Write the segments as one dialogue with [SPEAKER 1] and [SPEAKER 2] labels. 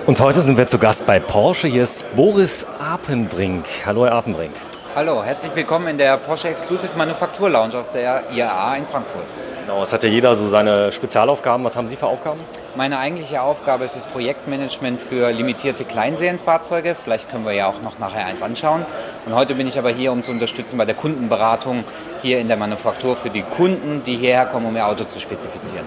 [SPEAKER 1] Und heute sind wir zu Gast bei Porsche. Hier ist Boris Apenbrink. Hallo, Herr Apenbrink.
[SPEAKER 2] Hallo, herzlich willkommen in der Porsche Exclusive Manufaktur Lounge auf der IAA in Frankfurt.
[SPEAKER 1] Genau, es hat ja jeder so seine Spezialaufgaben. Was haben Sie für Aufgaben?
[SPEAKER 2] Meine eigentliche Aufgabe ist das Projektmanagement für limitierte Kleinserienfahrzeuge. Vielleicht können wir ja auch noch nachher eins anschauen. Und heute bin ich aber hier, um zu unterstützen bei der Kundenberatung hier in der Manufaktur für die Kunden, die hierher kommen, um ihr Auto zu spezifizieren.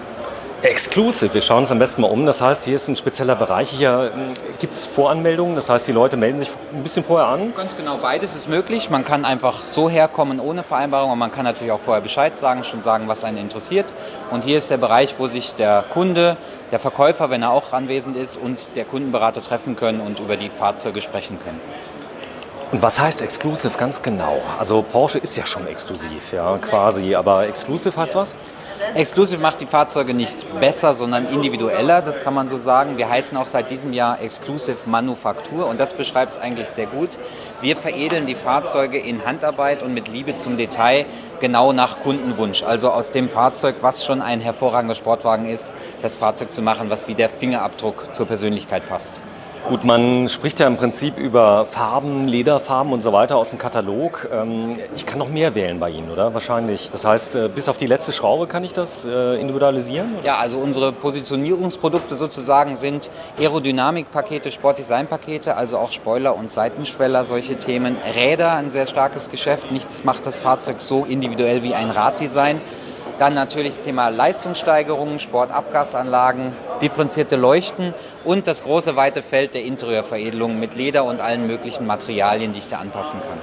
[SPEAKER 1] Exclusive, wir schauen uns am besten mal um. Das heißt, hier ist ein spezieller Bereich. Hier gibt es Voranmeldungen. Das heißt, die Leute melden sich ein bisschen vorher an.
[SPEAKER 2] Ganz genau, beides ist möglich. Man kann einfach so herkommen ohne Vereinbarung, und man kann natürlich auch vorher Bescheid sagen, schon sagen, was einen interessiert. Und hier ist der Bereich, wo sich der Kunde, der Verkäufer, wenn er auch anwesend ist, und der Kundenberater treffen können und über die Fahrzeuge sprechen können.
[SPEAKER 1] Und was heißt Exclusive ganz genau? Also Porsche ist ja schon exklusiv, ja, quasi. Aber Exclusive heißt was?
[SPEAKER 2] Exclusive macht die Fahrzeuge nicht besser, sondern individueller, das kann man so sagen. Wir heißen auch seit diesem Jahr Exclusive Manufaktur und das beschreibt es eigentlich sehr gut. Wir veredeln die Fahrzeuge in Handarbeit und mit Liebe zum Detail, genau nach Kundenwunsch. Also aus dem Fahrzeug, was schon ein hervorragender Sportwagen ist, das Fahrzeug zu machen, was wie der Fingerabdruck zur Persönlichkeit passt.
[SPEAKER 1] Gut, man spricht ja im Prinzip über Farben, Lederfarben und so weiter aus dem Katalog. Ich kann noch mehr wählen bei Ihnen, oder? Wahrscheinlich. Das heißt, bis auf die letzte Schraube kann ich das individualisieren?
[SPEAKER 2] Ja, also unsere Positionierungsprodukte sozusagen sind Aerodynamikpakete, Sportdesignpakete, also auch Spoiler und Seitenschweller, solche Themen. Räder, ein sehr starkes Geschäft. Nichts macht das Fahrzeug so individuell wie ein Raddesign. Dann natürlich das Thema Leistungssteigerungen, Sportabgasanlagen, differenzierte Leuchten und das große weite Feld der Interieurveredelung mit Leder und allen möglichen Materialien, die ich da anpassen kann.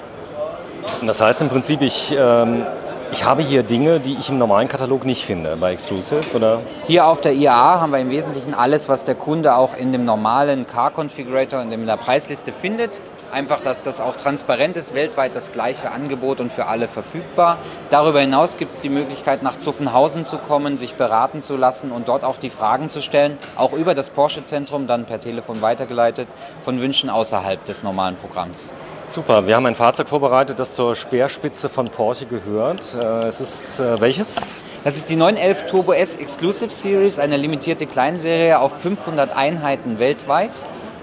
[SPEAKER 1] Und das heißt im Prinzip, ich habe hier Dinge, die ich im normalen Katalog nicht finde bei Exclusive, oder?
[SPEAKER 2] Hier auf der IAA haben wir im Wesentlichen alles, was der Kunde auch in dem normalen Car Configurator und in der Preisliste findet. Einfach, dass das auch transparent ist, weltweit das gleiche Angebot und für alle verfügbar. Darüber hinaus gibt es die Möglichkeit, nach Zuffenhausen zu kommen, sich beraten zu lassen und dort auch die Fragen zu stellen, auch über das Porsche-Zentrum, dann per Telefon weitergeleitet, von Wünschen außerhalb des normalen Programms.
[SPEAKER 1] Super, wir haben ein Fahrzeug vorbereitet, das zur Speerspitze von Porsche gehört. Es ist welches?
[SPEAKER 2] Das ist die 911 Turbo S Exclusive Series, eine limitierte Kleinserie auf 500 Einheiten weltweit,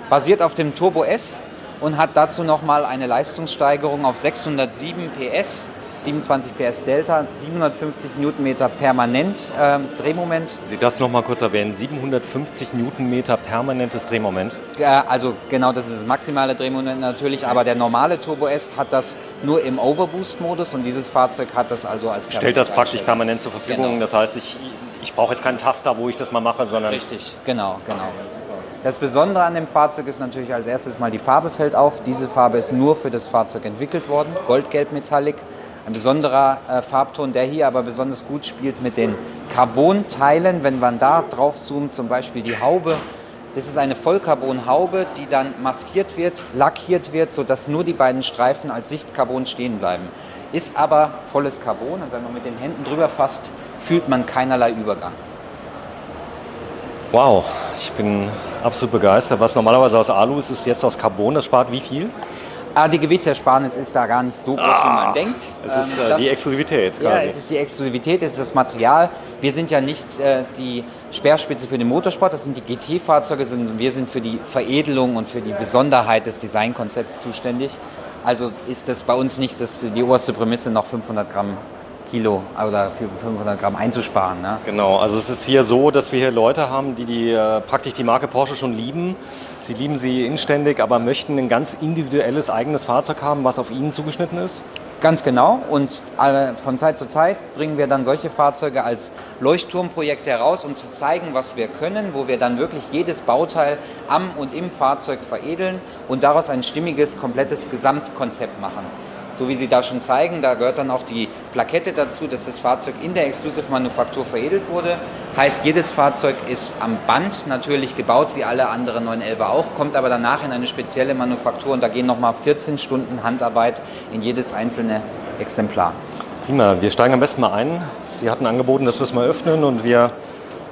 [SPEAKER 2] basiert auf dem Turbo S. Und hat dazu nochmal eine Leistungssteigerung auf 607 PS, 27 PS Delta, 750 Newtonmeter permanent Drehmoment.
[SPEAKER 1] Sie das nochmal kurz erwähnen, 750 Newtonmeter permanentes Drehmoment?
[SPEAKER 2] Also genau, das ist das maximale Drehmoment natürlich, aber der normale Turbo S hat das nur im Overboost-Modus und dieses Fahrzeug hat das also als permanent.
[SPEAKER 1] Stellt das praktisch permanent zur Verfügung,
[SPEAKER 2] Genau.
[SPEAKER 1] Das heißt, ich brauche jetzt keinen Taster, wo ich das mal mache, sondern...
[SPEAKER 2] Richtig, genau. Das Besondere an dem Fahrzeug ist natürlich als erstes mal, die Farbe fällt auf. Diese Farbe ist nur für das Fahrzeug entwickelt worden, Goldgelb Metallic. Ein besonderer Farbton, der hier aber besonders gut spielt mit den Carbon-Teilen. Wenn man da drauf zoomt, zum Beispiel die Haube, das ist eine Vollcarbon-Haube, die dann maskiert wird, lackiert wird, sodass nur die beiden Streifen als Sichtcarbon stehen bleiben. Ist aber volles Carbon und wenn man mit den Händen drüber fasst, fühlt man keinerlei Übergang.
[SPEAKER 1] Wow, ich bin absolut begeistert. Was normalerweise aus Alu ist, ist jetzt aus Carbon. Das spart wie viel?
[SPEAKER 2] Die Gewichtsersparnis ist da gar nicht so groß, wie man denkt.
[SPEAKER 1] Es ist die Exklusivität quasi.
[SPEAKER 2] Ja, es ist die Exklusivität, es ist das Material. Wir sind ja nicht die Speerspitze für den Motorsport, das sind die GT-Fahrzeuge, sondern wir sind für die Veredelung und für die Besonderheit des Designkonzepts zuständig. Also ist das bei uns nicht die oberste Prämisse, noch 500 Gramm Kilo oder für 500 Gramm einzusparen. Ne?
[SPEAKER 1] Genau, also es ist hier so, dass wir hier Leute haben, die praktisch die Marke Porsche schon lieben. Sie lieben sie inständig, aber möchten ein ganz individuelles eigenes Fahrzeug haben, was auf ihnen zugeschnitten ist.
[SPEAKER 2] Ganz genau, und von Zeit zu Zeit bringen wir dann solche Fahrzeuge als Leuchtturmprojekte heraus, um zu zeigen, was wir können, wo wir dann wirklich jedes Bauteil am und im Fahrzeug veredeln und daraus ein stimmiges, komplettes Gesamtkonzept machen. So wie Sie da schon zeigen, da gehört dann auch die Plakette dazu, dass das Fahrzeug in der Exclusive Manufaktur veredelt wurde. Heißt, jedes Fahrzeug ist am Band natürlich gebaut, wie alle anderen 911er auch, kommt aber danach in eine spezielle Manufaktur und da gehen nochmal 14 Stunden Handarbeit in jedes einzelne Exemplar.
[SPEAKER 1] Prima, wir steigen am besten mal ein. Sie hatten angeboten, dass wir es mal öffnen und wir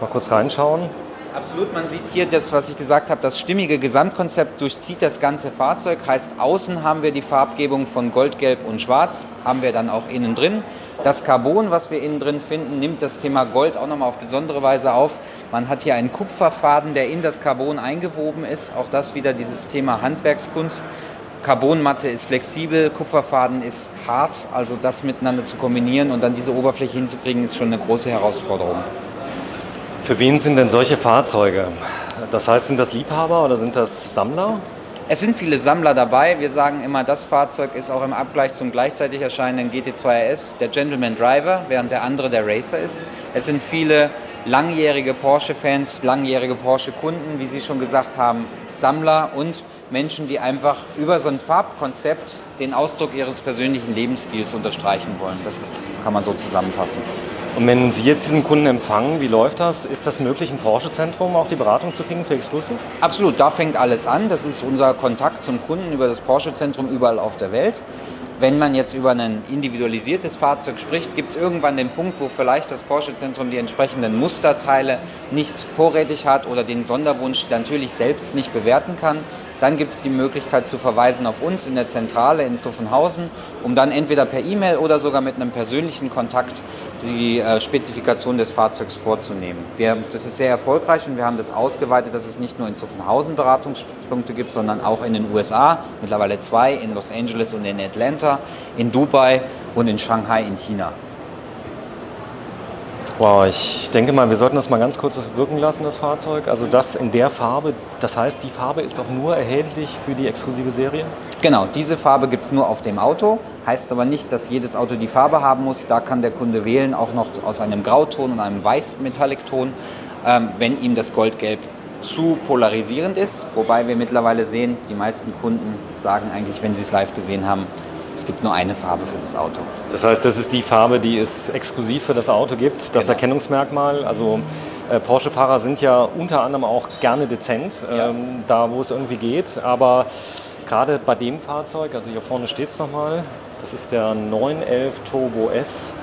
[SPEAKER 1] mal kurz reinschauen.
[SPEAKER 2] Absolut, man sieht hier das, was ich gesagt habe, das stimmige Gesamtkonzept durchzieht das ganze Fahrzeug. Heißt, außen haben wir die Farbgebung von Gold, Gelb und Schwarz, haben wir dann auch innen drin. Das Carbon, was wir innen drin finden, nimmt das Thema Gold auch nochmal auf besondere Weise auf. Man hat hier einen Kupferfaden, der in das Carbon eingewoben ist. Auch das wieder dieses Thema Handwerkskunst. Carbonmatte ist flexibel, Kupferfaden ist hart. Also das miteinander zu kombinieren und dann diese Oberfläche hinzukriegen, ist schon eine große Herausforderung.
[SPEAKER 1] Für wen sind denn solche Fahrzeuge? Das heißt, sind das Liebhaber oder sind das Sammler?
[SPEAKER 2] Es sind viele Sammler dabei. Wir sagen immer, das Fahrzeug ist auch im Abgleich zum gleichzeitig erscheinenden GT2 RS der Gentleman Driver, während der andere der Racer ist. Es sind viele langjährige Porsche-Fans, langjährige Porsche-Kunden, wie Sie schon gesagt haben, Sammler und Menschen, die einfach über so ein Farbkonzept den Ausdruck ihres persönlichen Lebensstils unterstreichen wollen. Kann man so zusammenfassen.
[SPEAKER 1] Und wenn Sie jetzt diesen Kunden empfangen, wie läuft das? Ist das möglich, im Porsche-Zentrum auch die Beratung zu kriegen für Exclusive?
[SPEAKER 2] Absolut, da fängt alles an. Das ist unser Kontakt zum Kunden über das Porsche-Zentrum überall auf der Welt. Wenn man jetzt über ein individualisiertes Fahrzeug spricht, gibt es irgendwann den Punkt, wo vielleicht das Porsche-Zentrum die entsprechenden Musterteile nicht vorrätig hat oder den Sonderwunsch natürlich selbst nicht bewerten kann. Dann gibt es die Möglichkeit zu verweisen auf uns in der Zentrale in Zuffenhausen, um dann entweder per E-Mail oder sogar mit einem persönlichen Kontakt die Spezifikation des Fahrzeugs vorzunehmen. Das ist sehr erfolgreich und wir haben das ausgeweitet, dass es nicht nur in Zuffenhausen Beratungspunkte gibt, sondern auch in den USA, mittlerweile 2, in Los Angeles und in Atlanta, in Dubai und in Shanghai in China.
[SPEAKER 1] Wow, ich denke mal, wir sollten das mal ganz kurz wirken lassen, das Fahrzeug. Also das in der Farbe, das heißt, die Farbe ist auch nur erhältlich für die exklusive Serie?
[SPEAKER 2] Genau, diese Farbe gibt es nur auf dem Auto, heißt aber nicht, dass jedes Auto die Farbe haben muss. Da kann der Kunde wählen, auch noch aus einem Grauton und einem Weiß-Metallic-Ton, wenn ihm das Goldgelb zu polarisierend ist. Wobei wir mittlerweile sehen, die meisten Kunden sagen eigentlich, wenn sie es live gesehen haben, es gibt nur eine Farbe für das Auto.
[SPEAKER 1] Das heißt, das ist die Farbe, die es exklusiv für das Auto gibt, das Erkennungsmerkmal. Also Porsche-Fahrer sind ja unter anderem auch gerne dezent, da wo es irgendwie geht. Aber gerade bei dem Fahrzeug, also hier vorne steht es nochmal, das ist der 911 Turbo S,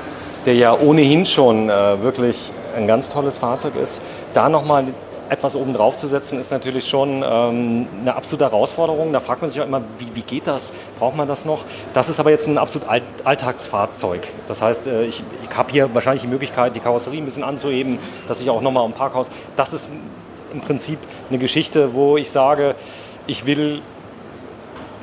[SPEAKER 1] der ja ohnehin schon wirklich ein ganz tolles Fahrzeug ist. Da nochmal etwas oben drauf zu setzen, ist natürlich schon eine absolute Herausforderung. Da fragt man sich auch immer, wie geht das? Braucht man das noch? Das ist aber jetzt ein absolut Alltagsfahrzeug. Das heißt, ich habe hier wahrscheinlich die Möglichkeit, die Karosserie ein bisschen anzuheben, dass ich auch nochmal im Parkhaus... Das ist im Prinzip eine Geschichte, wo ich sage, ich will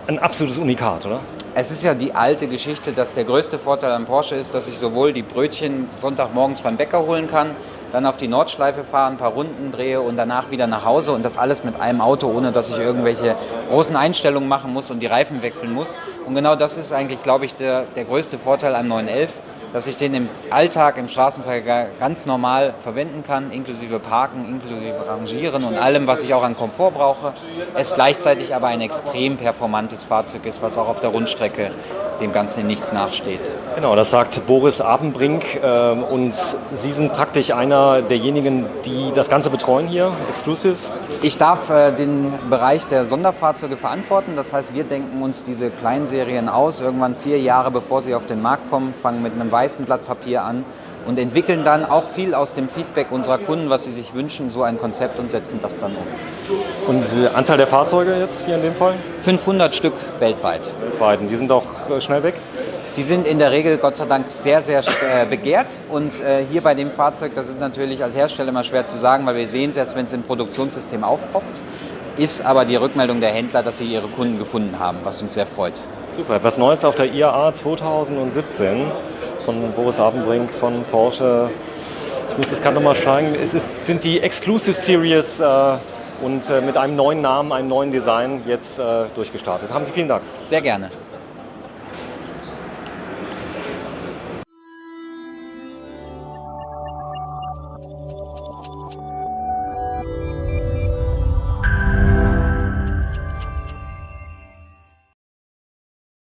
[SPEAKER 1] ein absolutes Unikat, oder?
[SPEAKER 2] Es ist ja die alte Geschichte, dass der größte Vorteil am Porsche ist, dass ich sowohl die Brötchen Sonntagmorgens beim Bäcker holen kann, dann auf die Nordschleife fahre, ein paar Runden drehe und danach wieder nach Hause und das alles mit einem Auto, ohne dass ich irgendwelche großen Einstellungen machen muss und die Reifen wechseln muss. Und genau das ist eigentlich, glaube ich, der größte Vorteil am 911, dass ich den im Alltag, im Straßenverkehr ganz normal verwenden kann, inklusive Parken, inklusive Rangieren und allem, was ich auch an Komfort brauche. Es gleichzeitig aber ein extrem performantes Fahrzeug ist, was auch auf der Rundstrecke dem Ganzen in nichts nachsteht.
[SPEAKER 1] Genau, das sagt Boris Abenbrink und Sie sind praktisch einer derjenigen, die das Ganze betreuen hier, Exclusive.
[SPEAKER 2] Ich darf den Bereich der Sonderfahrzeuge verantworten, das heißt, wir denken uns diese Kleinserien aus, irgendwann 4 Jahre bevor sie auf den Markt kommen, fangen mit einem weißen Blatt Papier an und entwickeln dann auch viel aus dem Feedback unserer Kunden, was sie sich wünschen, so ein Konzept und setzen das dann um.
[SPEAKER 1] Und die Anzahl der Fahrzeuge jetzt hier in dem Fall?
[SPEAKER 2] 500 Stück weltweit.
[SPEAKER 1] Weltweit. Und die sind auch schnell weg?
[SPEAKER 2] Die sind in der Regel Gott sei Dank sehr, sehr begehrt und hier bei dem Fahrzeug, das ist natürlich als Hersteller immer schwer zu sagen, weil wir sehen es erst, wenn es im Produktionssystem aufpoppt, ist aber die Rückmeldung der Händler, dass sie ihre Kunden gefunden haben, was uns sehr freut.
[SPEAKER 1] Super, etwas Neues auf der IAA 2017 von Boris Abenbrink von Porsche. Ich muss das gerade nochmal schauen. Sind die Exclusive Series und mit einem neuen Namen, einem neuen Design jetzt durchgestartet. Haben Sie vielen Dank.
[SPEAKER 2] Sehr gerne.